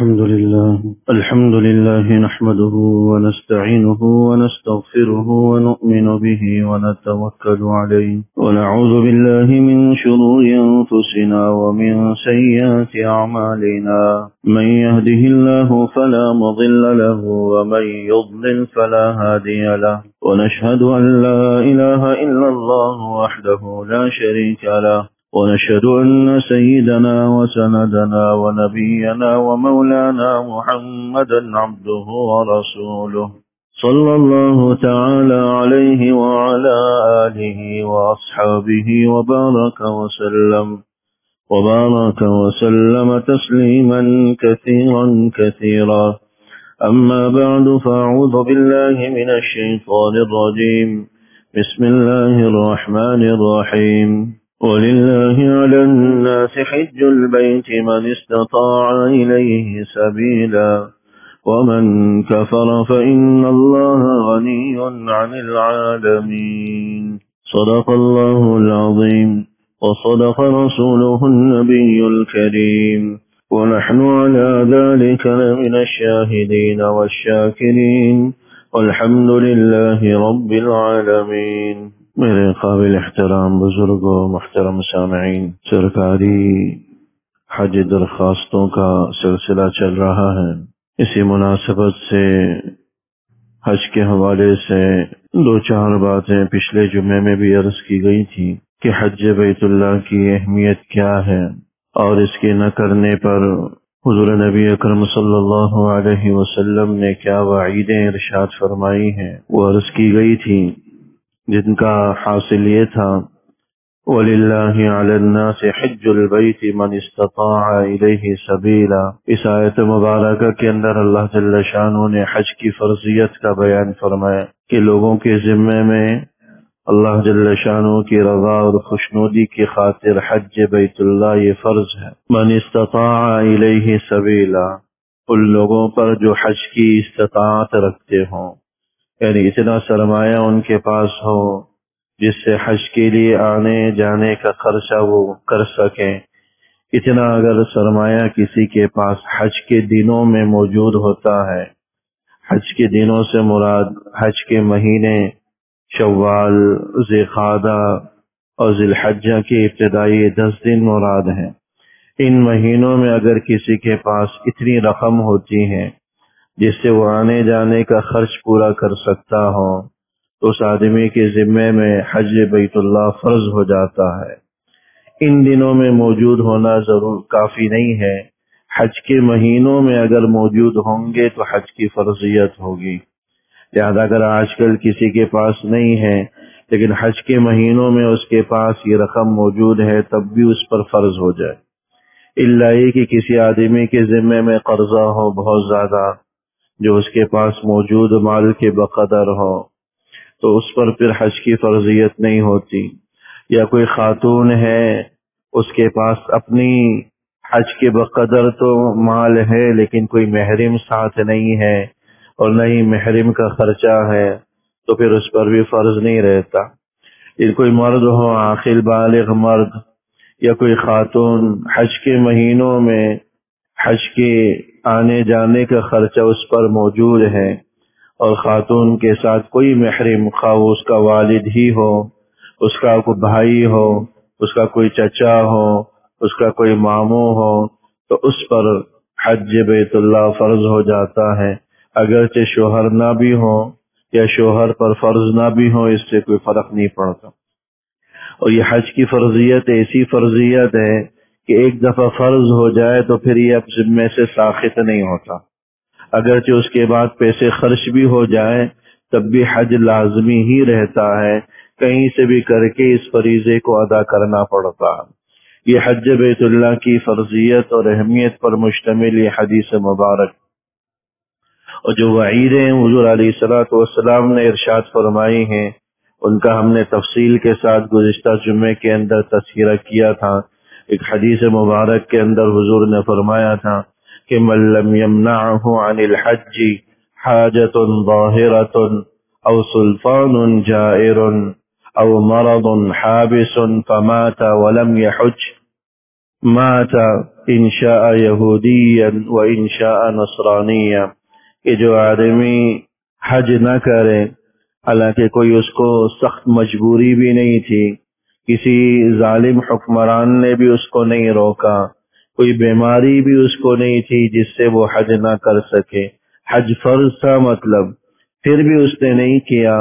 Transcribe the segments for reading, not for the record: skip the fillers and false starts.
الحمد لله نحمده ونستعينه ونستغفره ونؤمن به ونتوكل عليه ونعوذ بالله من شرور أنفسنا ومن سيئات أعمالنا من يهده الله فلا مضل له ومن يضلل فلا هادي له ونشهد أن لا إله إلا الله وحده لا شريك له ونشهد أن سيدنا وسندنا ونبينا ومولانا محمدا عبده ورسوله صلى الله تعالى عليه وعلى آله وأصحابه وبارك وسلم تسليما كثيرا أما بعد فأعوذ بالله من الشيطان الرجيم بسم الله الرحمن الرحيم ولله على الناس حج البيت من استطاع إليه سبيلا ومن كفر فإن الله غني عن العالمين صدق الله العظيم وصدق رسوله النبي الكريم ونحن على ذلك من الشاهدين والشاكرين والحمد لله رب العالمين. میرے قابل احترام بزرگوں، محترم سامعین، سرکاری حج درخواستوں کا سلسلہ چل رہا ہے۔ اسی مناسبت سے حج کے حوالے سے دو چار باتیں پچھلے جمعے میں بھی عرض کی گئی تھی کہ حج بیت اللہ کی اہمیت کیا ہے اور اس کے نہ کرنے پر حضور نبی اکرم صلی اللہ علیہ وسلم نے کیا وعیدیں ارشاد فرمائی ہیں، وہ عرض کی گئی تھی، جن کا حاصل یہ تھا وَلِلَّهِ عَلَى النَّاسِ حِجُّ الْبَيْتِ مَنِ اسْتَطَاعَ إِلَيْهِ سَبِيلًا۔ اس آیت مبارکہ کے اندر اللہ جل شانہ نے حج کی فرضیت کا بیان فرمایا کہ لوگوں کے ذمے میں اللہ جل شانہ کی رضا اور خوشنودی کی خاطر حج بیت اللہ یہ فرض ہے۔ مَنِ اسْتَطَاعَ إِلَيْهِ سَبِيلًا، ان لوگوں پر جو حج کی استطاعت رکھتے ہوں، یعنی اتنا سرمایہ ان کے پاس ہو جس سے حج کے لیے آنے جانے کا خرچہ وہ کر سکیں۔ اتنا اگر سرمایہ کسی کے پاس حج کے دنوں میں موجود ہوتا ہے، حج کے دنوں سے مراد حج کے مہینے شوال، ذوالقعدہ اور ذی الحجہ کے ابتدائی 10 دن مراد ہیں۔ ان مہینوں میں اگر کسی کے پاس اتنی رقم ہوتی ہے جس سے وہ آنے جانے کا خرچ پورا کر سکتا ہو تو اس آدمی کے ذمے میں حج بیت اللہ فرض ہو جاتا ہے۔ ان دنوں میں موجود ہونا ضرور کافی نہیں ہے، حج کے مہینوں میں اگر موجود ہوں گے تو حج کی فرضیت ہوگی۔ لہذا اگر آج کل کسی کے پاس نہیں ہے لیکن حج کے مہینوں میں اس کے پاس یہ رقم موجود ہے تب بھی اس پر فرض ہو جائے، الا یہ کہ کسی آدمی کے ذمے میں قرضہ ہو بہت زیادہ جو اس کے پاس موجود مال کے بقدر ہو تو اس پر پھر حج کی فرضیت نہیں ہوتی، یا کوئی خاتون ہے اس کے پاس اپنی حج کے بقدر تو مال ہے لیکن کوئی محرم ساتھ نہیں ہے اور نہ ہی محرم کا خرچہ ہے تو پھر اس پر بھی فرض نہیں رہتا۔ یہ کوئی مرد ہو، عاقل بالغ مرد یا کوئی خاتون، حج کے مہینوں میں حج کے آنے جانے کا خرچہ اس پر موجود ہے اور خاتون کے ساتھ کوئی محرم، خواہ اس کا والد ہی ہو، اس کا کوئی بھائی ہو، اس کا کوئی چچا ہو، اس کا کوئی ماموں ہو تو اس پر حج بیت اللہ فرض ہو جاتا ہے، اگرچہ شوہر نہ بھی ہو یا شوہر پر فرض نہ بھی ہو، اس سے کوئی فرق نہیں پڑتا۔ اور یہ حج کی فرضیت ایسی فرضیت ہے کہ ایک دفعہ فرض ہو جائے تو پھر یہ اب ذمے سے ساخط نہیں ہوتا، اگرچہ اس کے بعد پیسے خرچ بھی ہو جائے تب بھی حج لازمی ہی رہتا ہے، کہیں سے بھی کر کے اس فریضے کو ادا کرنا پڑتا ہے۔ یہ حج بیت اللہ کی فرضیت اور اہمیت پر مشتمل یہ حدیث مبارک اور جو وعیدیں حضور علیہ الصلوۃ والسلام نے ارشاد فرمائی ہیں ان کا ہم نے تفصیل کے ساتھ گزشتہ جمعے کے اندر تذکرہ کیا تھا۔ ایک حدیث مبارک کے اندر حضور نے فرمایا تھا کہ من لم يمنعه عن الحج حاجة ظاهرة او سلطان جائر او مرض حابس فمات ولم يحج مات ان شاء یہودیا و ان شاء نصرانیا، کہ جو آدمی حج نہ کرے، حالانکہ کوئی اس کو سخت مجبوری بھی نہیں تھی، کسی ظالم حکمران نے بھی اس کو نہیں روکا، کوئی بیماری بھی اس کو نہیں تھی جس سے وہ حج نہ کر سکے، حج فرض تھا مطلب، پھر بھی اس نے نہیں کیا،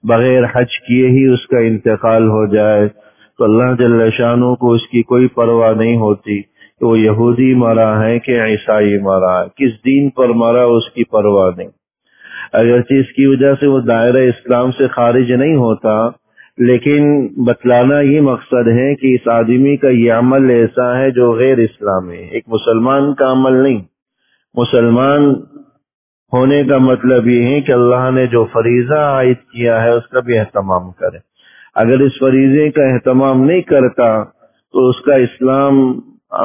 بغیر حج کیے ہی اس کا انتقال ہو جائے، تو اللہ جل شانہ کو اس کی کوئی پرواہ نہیں ہوتی کہ وہ یہودی مرا ہے کہ عیسائی مرا ہے، کس دین پر مرا اس کی پرواہ نہیں۔ اگرچہ اس کی وجہ سے وہ دائرہ اسلام سے خارج نہیں ہوتا، لیکن بتلانا یہ مقصد ہے کہ اس آدمی کا یہ عمل ایسا ہے جو غیر اسلامی ہے، ایک مسلمان کا عمل نہیں۔ مسلمان ہونے کا مطلب یہ ہے کہ اللہ نے جو فریضہ عائد کیا ہے اس کا بھی اہتمام کرے، اگر اس فریضے کا اہتمام نہیں کرتا تو اس کا اسلام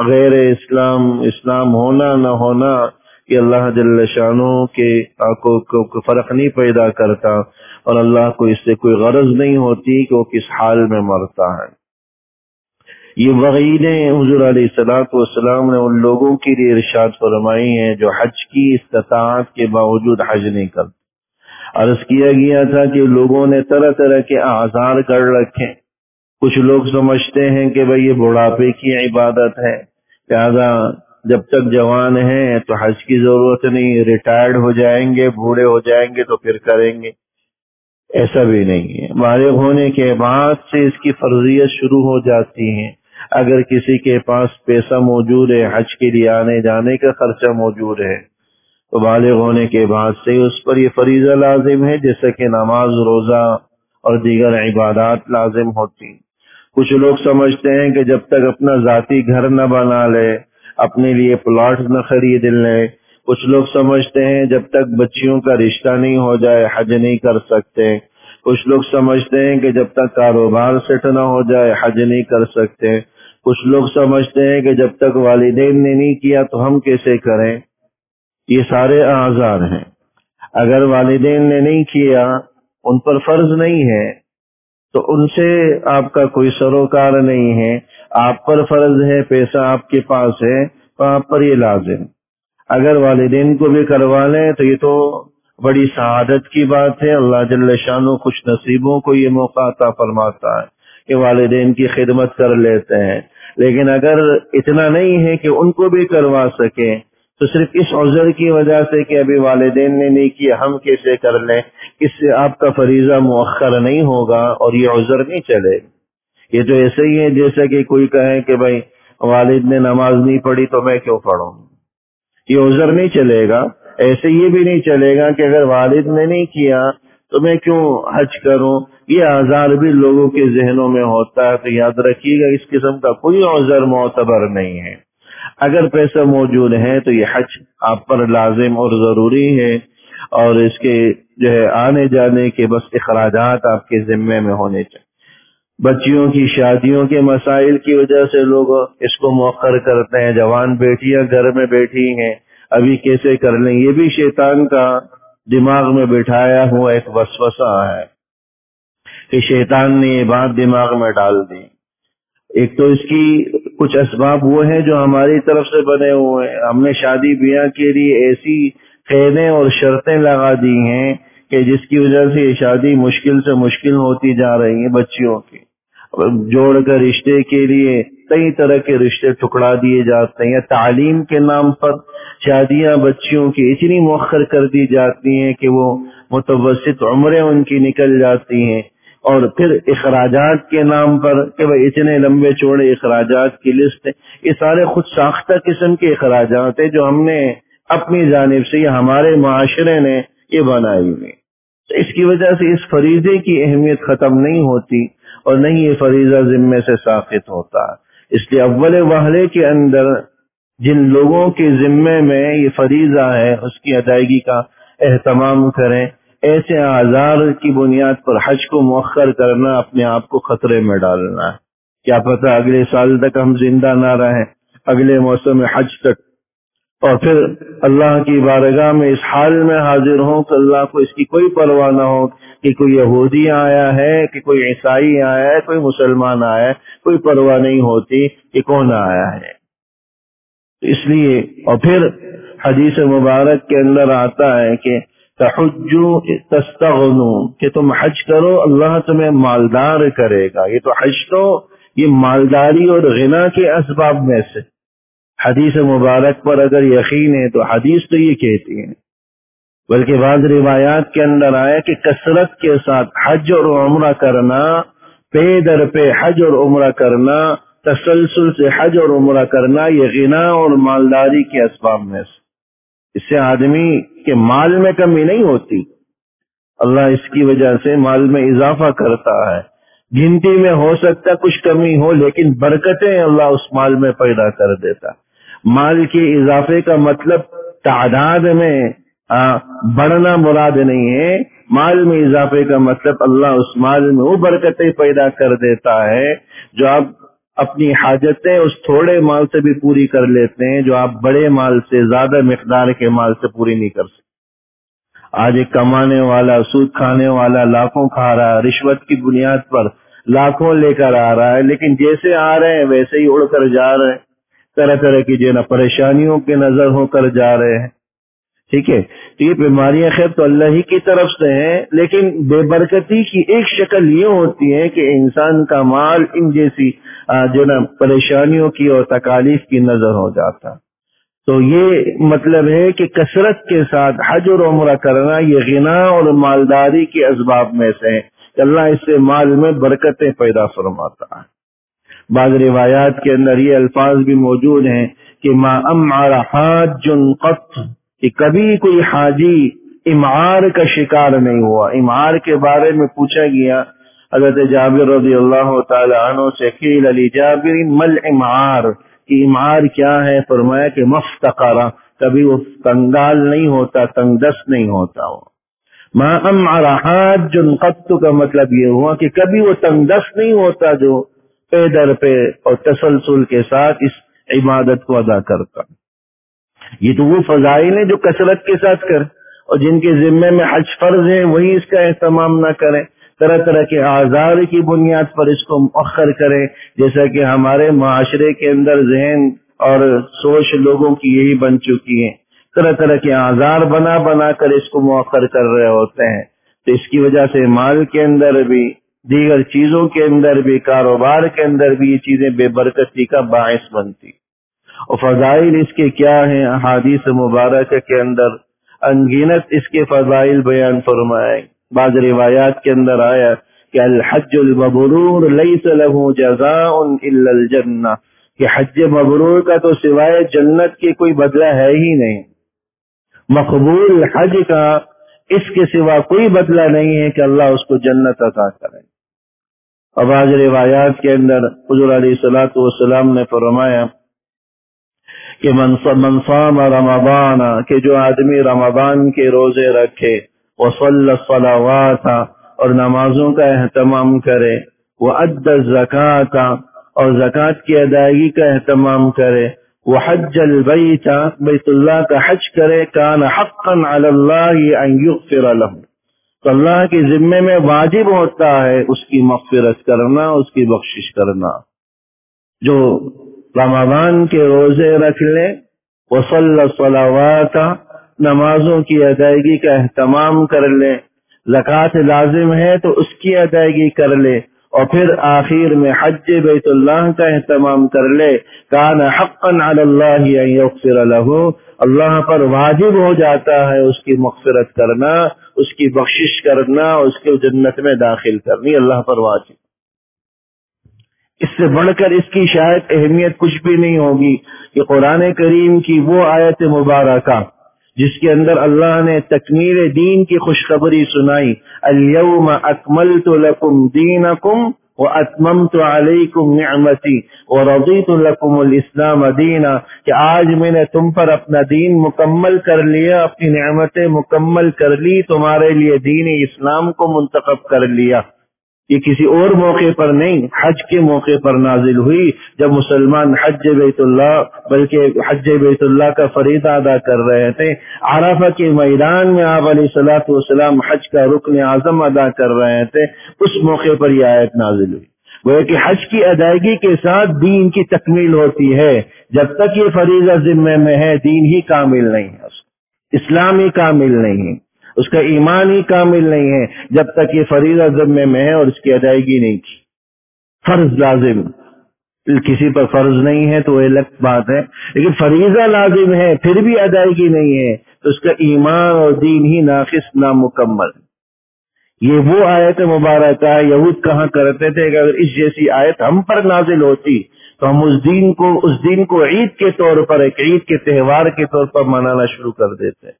غیر اسلام ہونا نہ ہونا کہ اللہ جل شانہ کے کو فرق نہیں پیدا کرتا، اور اللہ کو اس سے کوئی غرض نہیں ہوتی کہ وہ کس حال میں مرتا ہے۔ یہ وعیدیں حضور علیہ الصلوۃ والسلام نے ان لوگوں کے لیے ارشاد فرمائی ہیں جو حج کی استطاعت کے باوجود حج نہیں کرتے۔ عرض کیا گیا تھا کہ لوگوں نے طرح طرح کے اعذار کر رکھے، کچھ لوگ سمجھتے ہیں کہ بھئی یہ بڑھاپے کی عبادت ہے، لہذا جب تک جوان ہیں تو حج کی ضرورت نہیں، ریٹائرڈ ہو جائیں گے، بوڑھے ہو جائیں گے تو پھر کریں گے۔ ایسا بھی نہیں ہے، بالغ ہونے کے بعد سے اس کی فرضیت شروع ہو جاتی ہے۔ اگر کسی کے پاس پیسہ موجود ہے، حج کے لیے آنے جانے کا خرچہ موجود ہے، تو بالغ ہونے کے بعد سے اس پر یہ فریضہ لازم ہے، جیسا کہ نماز، روزہ اور دیگر عبادات لازم ہوتی۔ کچھ لوگ سمجھتے ہیں کہ جب تک اپنا ذاتی گھر نہ بنا لے، اپنے لیے پلاٹ نہ خرید لے، کچھ لوگ سمجھتے ہیں جب تک بچیوں کا رشتہ نہیں ہو جائے حج نہیں کر سکتے، کچھ لوگ سمجھتے ہیں کہ جب تک کاروبار سیٹ نہ ہو جائے حج نہیں کر سکتے، کچھ لوگ سمجھتے ہیں کہ جب تک والدین نے نہیں کیا تو ہم کیسے کریں۔ یہ سارے اعذار ہیں، اگر والدین نے نہیں کیا، ان پر فرض نہیں ہے تو ان سے آپ کا کوئی سروکار نہیں ہے، آپ پر فرض ہے، پیسہ آپ کے پاس ہے تو آپ پر یہ لازم۔ اگر والدین کو بھی کروا لیں تو یہ تو بڑی سعادت کی بات ہے، اللہ جل شانہ خوش نصیبوں کو یہ موقع عطا فرماتا ہے کہ والدین کی خدمت کر لیتے ہیں، لیکن اگر اتنا نہیں ہے کہ ان کو بھی کروا سکیں تو صرف اس عذر کی وجہ سے کہ ابھی والدین نے نہیں کیا ہم کیسے کر لیں، اس سے آپ کا فریضہ مؤخر نہیں ہوگا اور یہ عذر نہیں چلے۔ یہ تو ایسے ہی ہے جیسا کہ کوئی کہے کہ بھائی والد نے نماز نہیں پڑھی تو میں کیوں پڑھوں، یہ عذر نہیں چلے گا۔ ایسے یہ بھی نہیں چلے گا کہ اگر والد نے نہیں کیا تو میں کیوں حج کروں، یہ اعذار بھی لوگوں کے ذہنوں میں ہوتا ہے، تو یاد رکھیے گا اس قسم کا کوئی عذر معتبر نہیں ہے۔ اگر پیسہ موجود ہے تو یہ حج آپ پر لازم اور ضروری ہے، اور اس کے جو ہے آنے جانے کے بس اخراجات آپ کے ذمے میں ہونے چاہیے۔ بچیوں کی شادیوں کے مسائل کی وجہ سے لوگ اس کو مؤخر کرتے ہیں، جوان بیٹیاں گھر میں بیٹھی ہیں ابھی کیسے کر لیں، یہ بھی شیطان کا دماغ میں بٹھایا ہوا ایک وسوسہ ہے کہ شیطان نے یہ بات دماغ میں ڈال دی۔ ایک تو اس کی کچھ اسباب وہ ہیں جو ہماری طرف سے بنے ہوئے ہیں، ہم نے شادی بیاہ کے لیے ایسی قیدیں اور شرطیں لگا دی ہیں کہ جس کی وجہ سے یہ شادی مشکل سے مشکل ہوتی جا رہی ہے۔ بچیوں کی جوڑ کر رشتے کے لیے کئی طرح کے رشتے ٹکرا دیے جاتے ہیں، یا تعلیم کے نام پر شادیاں بچیوں کی اتنی مؤخر کر دی جاتی ہیں کہ وہ متوسط عمریں ان کی نکل جاتی ہیں، اور پھر اخراجات کے نام پر کہ بھائی اتنے لمبے چوڑے اخراجات کی لسٹ ہے، یہ سارے خود ساختہ قسم کے اخراجات ہیں جو ہم نے اپنی جانب سے یا ہمارے معاشرے نے یہ بنائی ہوئی۔ تو اس کی وجہ سے اس فریضے کی اہمیت ختم نہیں ہوتی اور نہیں یہ فریضہ ذمے سے ساقط ہوتا، اس لیے اول وہلے کے اندر جن لوگوں کے ذمے میں یہ فریضہ ہے اس کی ادائیگی کا اہتمام کریں۔ ایسے اعذار کی بنیاد پر حج کو مؤخر کرنا اپنے آپ کو خطرے میں ڈالنا ہے۔ کیا پتہ اگلے سال تک ہم زندہ نہ رہیں، اگلے موسم حج تک، اور پھر اللہ کی بارگاہ میں اس حال میں حاضر ہوں کہ اللہ کو اس کی کوئی پرواہ نہ ہو کہ کوئی یہودی آیا ہے کہ کوئی عیسائی آیا ہے، کوئی مسلمان آیا ہے، کوئی پرواہ نہیں ہوتی کہ کون آیا ہے۔ اس لیے اور پھر حدیث مبارک کے اندر آتا ہے کہ تحجوا تستغنوا، کہ تم حج کرو اللہ تمہیں مالدار کرے گا. یہ تو حج تو یہ مالداری اور غنا کے اسباب میں سے. حدیث مبارک پر اگر یقین ہے تو حدیث تو یہ کہتی ہے، بلکہ بعض روایات کے اندر آیا کہ کثرت کے ساتھ حج اور عمرہ کرنا، پے در پہ حج اور عمرہ کرنا، تسلسل سے حج اور عمرہ کرنا، یہ غنا اور مالداری کے اسباب میں سے. اس سے آدمی کے مال میں کمی نہیں ہوتی، اللہ اس کی وجہ سے مال میں اضافہ کرتا ہے. گنتی میں ہو سکتا کچھ کمی ہو، لیکن برکتیں اللہ اس مال میں پیدا کر دیتا. مال کے اضافے کا مطلب تعداد میں بڑھنا مراد نہیں ہے، مال میں اضافے کا مطلب اللہ اس مال میں وہ برکتیں پیدا کر دیتا ہے جو آپ اپنی حاجتیں اس تھوڑے مال سے بھی پوری کر لیتے ہیں، جو آپ بڑے مال سے زیادہ مقدار کے مال سے پوری نہیں کر سکتے. آج ایک کمانے والا، سود کھانے والا لاکھوں کھا رہا ہے، رشوت کی بنیاد پر لاکھوں لے کر آ رہا ہے، لیکن جیسے آ رہے ہیں ویسے ہی اڑ کر جا رہے ہیں، طرح طرح کی جو ہے نا پریشانیوں کے نظر ہو کر جا رہے ہیں. ٹھیک ہے، تو یہ بیماریاں خیر تو اللہ ہی کی طرف سے ہیں، لیکن بے برکتی کی ایک شکل یہ ہوتی ہے کہ انسان کا مال ان جیسی جو نا پریشانیوں کی اور تکالیف کی نظر ہو جاتا. تو یہ مطلب ہے کہ کثرت کے ساتھ حج اور عمرہ کرنا یہ غنا اور مالداری کے اسباب میں سے ہے کہ اللہ اس سے مال میں برکتیں پیدا فرماتا ہے. بعض روایات کے اندر یہ الفاظ بھی موجود ہیں کہ ما امعر حاج قط، کہ کبھی کوئی حاجی امعار کا شکار نہیں ہوا. امعار کے بارے میں پوچھا گیا حضرت جابر رضی اللہ تعالی عنہ سے، قیل علی جابر مل امعار، کہ امعار کیا ہے؟ فرمایا کہ مفتقرہ، کبھی وہ کنگال نہیں ہوتا، تنگ دست نہیں ہوتا. وہ ما امعر حاج قط کا مطلب یہ ہوا کہ کبھی وہ تنگ دست نہیں ہوتا جو پے در پہ اور تسلسل کے ساتھ اس عبادت کو ادا کرتا. یہ تو وہ فضائل ہیں جو کثرت کے ساتھ کر، اور جن کے ذمے میں حج فرض ہے وہی اس کا اہتمام نہ کریں، طرح طرح کے اعذار کی بنیاد پر اس کو مؤخر کریں. جیسا کہ ہمارے معاشرے کے اندر ذہن اور سوچ لوگوں کی یہی بن چکی ہے، طرح طرح کے اعذار بنا بنا کر اس کو مؤخر کر رہے ہوتے ہیں. تو اس کی وجہ سے مال کے اندر بھی، دیگر چیزوں کے اندر بھی، کاروبار کے اندر بھی یہ چیزیں بے برکتی کا باعث بنتی. اور فضائل اس کے کیا ہیں؟ احادیث مبارکہ کے اندر انگنت اس کے فضائل بیان فرمائے. بعض روایات کے اندر آیا کہ الحج المبرور لیس له جزاء الا الجنہ، کہ حج مبرور کا تو سوائے جنت کے کوئی بدلہ ہے ہی نہیں. مقبول حج کا اس کے سوا کوئی بدلہ نہیں ہے کہ اللہ اس کو جنت عطا کرے. اور بعض روایات کے اندر حضور علیہ الصلوۃ والسلام نے فرمایا کہ من صام رمضان، کہ جو آدمی رمضان کے روزے رکھے، وصلی الصلوات، اور نمازوں کا اہتمام کرے، وادى الزکات، اور زکوٰۃ کی ادائیگی کا اہتمام کرے، وحج البیت، بیت اللہ کا حج کرے، کان حقا علی اللہ ان یغفر له، تو اللہ کے ذمے میں واجب ہوتا ہے اس کی مغفرت کرنا، اس کی بخشش کرنا. جو رمضان کے روزے رکھ لے، وصلی الصلوات، نمازوں کی ادائیگی کا اہتمام کر لے، زکوٰۃ لازم ہے تو اس کی ادائیگی کر لے، اور پھر آخر میں حج بیت اللہ کا اہتمام کر لے، کان حقا علی اللہ ان یغفر له، اللہ پر واجب ہو جاتا ہے اس کی مغفرت کرنا، اس کی بخشش کرنا، اس کے جنت میں داخل کرنی، اللہ پر واجب. اس سے بڑھ کر اس کی شاید اہمیت کچھ بھی نہیں ہوگی کہ قرآن کریم کی وہ آیت مبارکہ جس کے اندر اللہ نے تکمیل دین کی خوشخبری سنائی، الیوم اکملت لکم دینکم واتممت علیکم نعمتی ورضیت لکم الاسلام دینا، کہ آج میں نے تم پر اپنا دین مکمل کر لیا، اپنی نعمتیں مکمل کر لی، تمہارے لیے دین اسلام کو منتخب کر لیا. یہ کسی اور موقع پر نہیں، حج کے موقع پر نازل ہوئی، جب مسلمان حج بیت اللہ، بلکہ حج بیت اللہ کا فریضہ ادا کر رہے تھے. عرفہ کے میدان میں آپ علیہ الصلوۃ والسلام حج کا رکن اعظم ادا کر رہے تھے، اس موقع پر یہ آیت نازل ہوئی. وہ کہ حج کی ادائیگی کے ساتھ دین کی تکمیل ہوتی ہے. جب تک یہ فریضہ ذمے میں ہے دین ہی کامل نہیں ہے، اسلام ہی کامل نہیں ہے، اس کا ایمان ہی کامل نہیں ہے جب تک یہ فریضہ ذمے میں ہے اور اس کی ادائیگی نہیں کی. فرض لازم کسی پر فرض نہیں ہے تو وہ الگ بات ہے، لیکن فریضہ لازم ہے پھر بھی ادائیگی نہیں ہے تو اس کا ایمان اور دین ہی ناقص نامکمل. یہ وہ آیت مبارکہ یہود کہاں کرتے تھے کہ اگر اس جیسی آیت ہم پر نازل ہوتی تو ہم اس دین کو عید کے طور پر، ایک عید کے تہوار کے طور پر منانا شروع کر دیتے.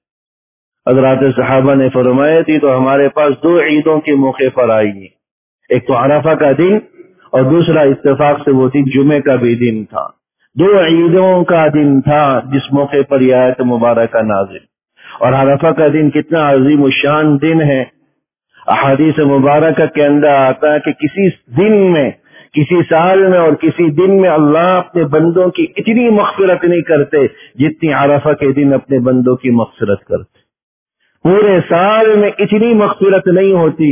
حضرات صحابہ نے فرمایا تھی تو ہمارے پاس 2 عیدوں کے موقع پر آئی گی، ایک تو عرفہ کا دن اور دوسرا اتفاق سے وہ دن جمعے کا بھی دن تھا. 2 عیدوں کا دن تھا جس موقع پر یہ آیت مبارکہ نازل. اور عرفہ کا دن کتنا عظیم الشان دن ہے. احادیث مبارکہ کے اندر آتا ہے کہ کسی دن میں، کسی سال میں اور کسی دن میں اللہ اپنے بندوں کی اتنی مغفرت نہیں کرتے جتنی عرفہ کے دن اپنے بندوں کی مغفرت کرتے. پورے سال میں اتنی مغفرت نہیں ہوتی،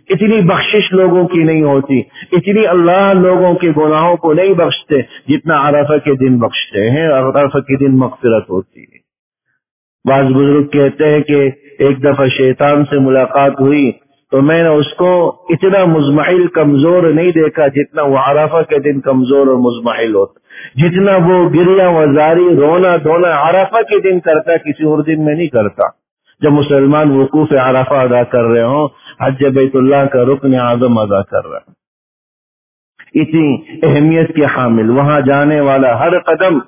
اتنی بخشش لوگوں کی نہیں ہوتی، اتنی اللہ لوگوں کے گناہوں کو نہیں بخشتے جتنا عرفہ کے دن بخشتے ہیں اور عرفہ کے دن مغفرت ہوتی ہے. بعض بزرگ کہتے ہیں کہ ایک دفعہ شیطان سے ملاقات ہوئی تو میں نے اس کو اتنا مزمحل کمزور نہیں دیکھا جتنا وہ عرفہ کے دن کمزور اور مزمحل ہوتا. جتنا وہ گریہ وزاری رونا دھونا عرفہ کے دن کرتا کسی اور دن میں نہیں کرتا. جب مسلمان وقوف عرفہ ادا کر رہے ہوں، حج بیت اللہ کا رکن اعظم ادا کر رہا ہے، اتنی اہمیت کے حامل، وہاں جانے والا ہر قدم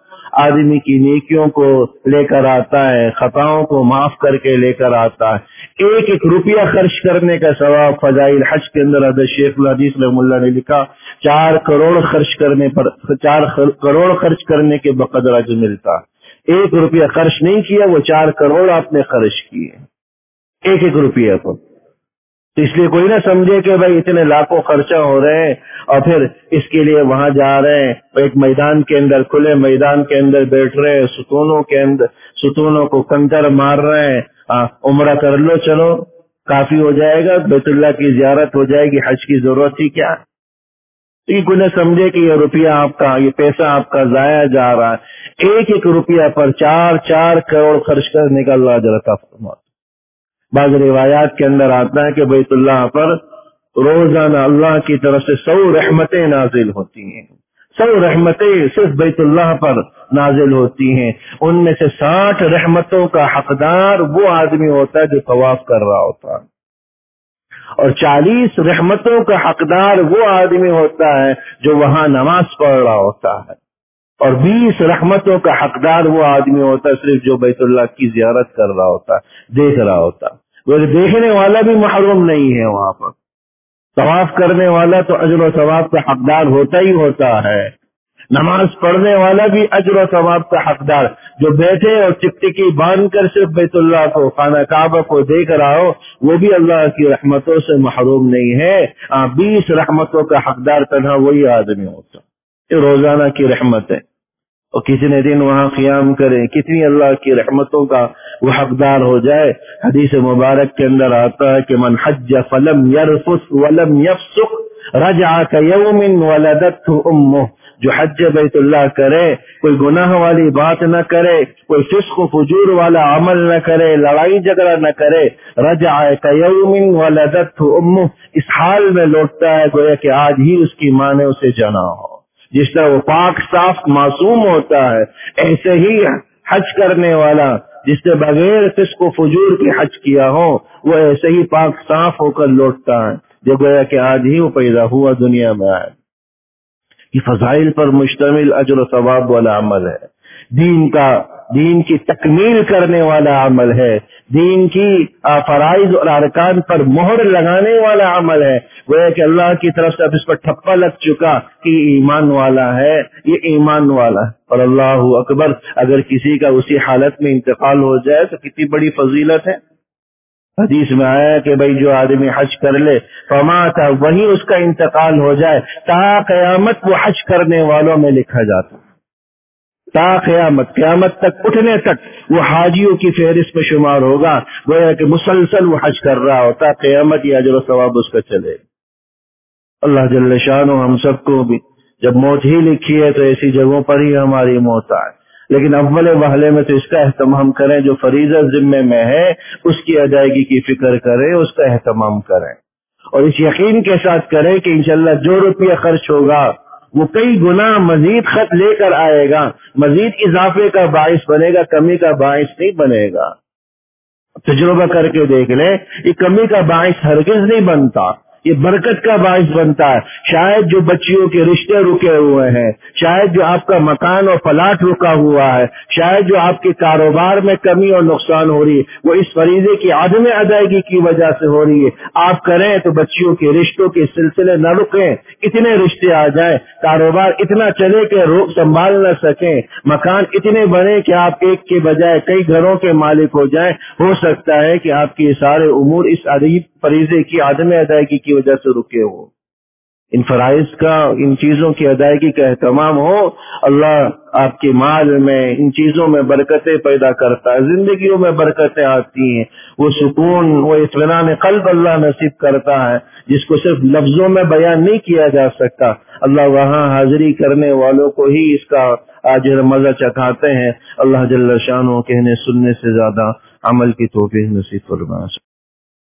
آدمی کی نیکیوں کو لے کر آتا ہے، خطاؤں کو معاف کر کے لے کر آتا ہے. ایک ایک روپیہ خرچ کرنے کا ثواب فضائل حج کے اندر حضرت شیخ الحدیث رحمہ اللہ نے لکھا 4 کروڑ خرچ کرنے پر 4 کروڑ خرچ کرنے کے بقدر اجر ملتا. 1 روپیہ خرچ نہیں کیا، وہ 4 کروڑ آپ نے خرچ کیے ایک ایک روپیہ کو. تو اس لیے کوئی نہ سمجھے کہ بھائی اتنے لاکھوں خرچہ ہو رہے ہیں اور پھر اس کے لیے وہاں جا رہے ہیں، ایک میدان کے اندر، کھلے میدان کے اندر بیٹھ رہے ہیں، ستونوں کو کنکر مار رہے ہیں. عمرہ کر لو، چلو کافی ہو جائے گا، بیت اللہ کی زیارت ہو جائے گی، حج کی ضرورت ہی کیا. تو یہ کوئی نہ سمجھے کہ یہ روپیہ آپ کا، یہ پیسہ آپ کا ضائع جا رہا ہے. ایک ایک روپیہ پر 4 کروڑ خرچ کرنے کا اللہ اجر عطا فرماتا. بعض روایات کے اندر آتا ہے کہ بیت اللہ پر روزانہ اللہ کی طرف سے 100 رحمتیں نازل ہوتی ہیں. 100 رحمتیں صرف بیت اللہ پر نازل ہوتی ہیں. ان میں سے 60 رحمتوں کا حقدار وہ آدمی ہوتا ہے جو طواف کر رہا ہوتا ہے، اور 40 رحمتوں کا حقدار وہ آدمی ہوتا ہے جو وہاں نماز پڑھ رہا ہوتا ہے، اور 20 رحمتوں کا حقدار وہ آدمی ہوتا ہے صرف جو بیت اللہ کی زیارت کر رہا ہوتا ہے، دیکھ رہا ہوتا ہے. وہ دیکھنے والا بھی محروم نہیں ہے، وہاں پر طواف کرنے والا تو اجر و ثواب کا حقدار ہوتا ہی ہوتا ہے. نماز پڑھنے والا بھی اجر و ثواب کا حقدار، جو بیٹھے اور ٹکٹکی باندھ کر صرف بیت اللہ کو، خانہ کعبہ کو دیکھ رہا ہو، وہ بھی اللہ کی رحمتوں سے محروم نہیں ہے. 20 رحمتوں کا حقدار تنہا وہی آدمی ہوتا. یہ روزانہ کی رحمت ہے، اور کتنے دن وہاں قیام کریں، کتنی اللہ کی رحمتوں کا وہ حقدار ہو جائے. حدیث مبارک کے اندر آتا ہے کہ من حج فلم یرفث ولم یفسق رجع کیوم ولدته امه. جو حج بیت اللہ کرے، کوئی گناہ والی بات نہ کرے، کوئی فسق و فجور والا عمل نہ کرے، لڑائی جھگڑا نہ کرے، رجع کیوم ولدته امه، اس حال میں لوٹتا ہے گویا کہ آج ہی اس کی ماں نے اسے جنا ہو. جس طرح وہ پاک صاف معصوم ہوتا ہے، ایسے ہی حج کرنے والا جس نے بغیر فسق و فجور کے حج کیا ہو، وہ ایسے ہی پاک صاف ہو کر لوٹتا ہے جو گویا کہ آج ہی وہ پیدا ہوا دنیا میں آئے. یہ فضائل پر مشتمل اجر و ثواب والا عمل ہے، دین کی تکمیل کرنے والا عمل ہے، دین کی فرائض اور ارکان پر مہر لگانے والا عمل ہے. وہ کہ اللہ کی طرف سے اب اس پر ٹھپا لگ چکا کہ ایمان والا ہے، یہ ایمان والا ہے. اور اللہ اکبر، اگر کسی کا اسی حالت میں انتقال ہو جائے تو کتنی بڑی فضیلت ہے. حدیث میں آیا کہ بھائی جو آدمی حج کر لے فمات، وہی اس کا انتقال ہو جائے، تا قیامت وہ حج کرنے والوں میں لکھا جاتا. تا قیامت تک اٹھنے تک وہ حاجیوں کی فہرست میں شمار ہوگا. گویا کہ مسلسل وہ حج کر رہا ہوتا، قیامت یہ اجر و ثواب اس کا چلے. اللہ جل شانہ ہم سب کو بھی جب موت ہی لکھی ہے تو ایسی جگہوں پر ہی ہماری موت آئے، لیکن اول وہلے میں تو اس کا اہتمام کریں، جو فریضہ ذمے میں ہے اس کی ادائیگی کی فکر کریں، اس کا اہتمام کریں، اور اس یقین کے ساتھ کریں کہ انشاءاللہ جو روپیہ خرچ ہوگا وہ کئی گنا مزید خط لے کر آئے گا، مزید اضافے کا باعث بنے گا، کمی کا باعث نہیں بنے گا۔ تجربہ کر کے دیکھ لیں، یہ کمی کا باعث ہرگز نہیں بنتا، یہ برکت کا باعث بنتا ہے۔ شاید جو بچیوں کے رشتے رکے ہوئے ہیں، شاید جو آپ کا مکان اور پلاٹ رکا ہوا ہے، شاید جو آپ کے کاروبار میں کمی اور نقصان ہو رہی ہے، وہ اس فریضے کی عدم ادائیگی کی وجہ سے ہو رہی ہے۔ آپ کریں تو بچیوں کے رشتوں کے سلسلے نہ رکیں، اتنے رشتے آ جائیں، کاروبار اتنا چلے کہ سنبھال نہ سکیں، مکان اتنے بنے کہ آپ ایک کے بجائے کئی گھروں کے مالک ہو جائیں۔ ہو سکتا ہے کہ آپ کے سارے امور اس عجیب فریضے کی عدم ادائیگی کی وجہ سے رکے ہو۔ ان فرائض کا، ان چیزوں کی ادائیگی کا اہتمام ہو، اللہ آپ کے مال میں، ان چیزوں میں برکتیں پیدا کرتا ہے، زندگیوں میں برکتیں آتی ہیں، وہ سکون، وہ اطمینان قلب اللہ نصیب کرتا ہے جس کو صرف لفظوں میں بیان نہیں کیا جا سکتا۔ اللہ وہاں حاضری کرنے والوں کو ہی اس کا اجر مزہ چکھاتے ہیں۔ اللہ جل شانہ کہنے سننے سے زیادہ عمل کی توفیق نصیب فرمائے۔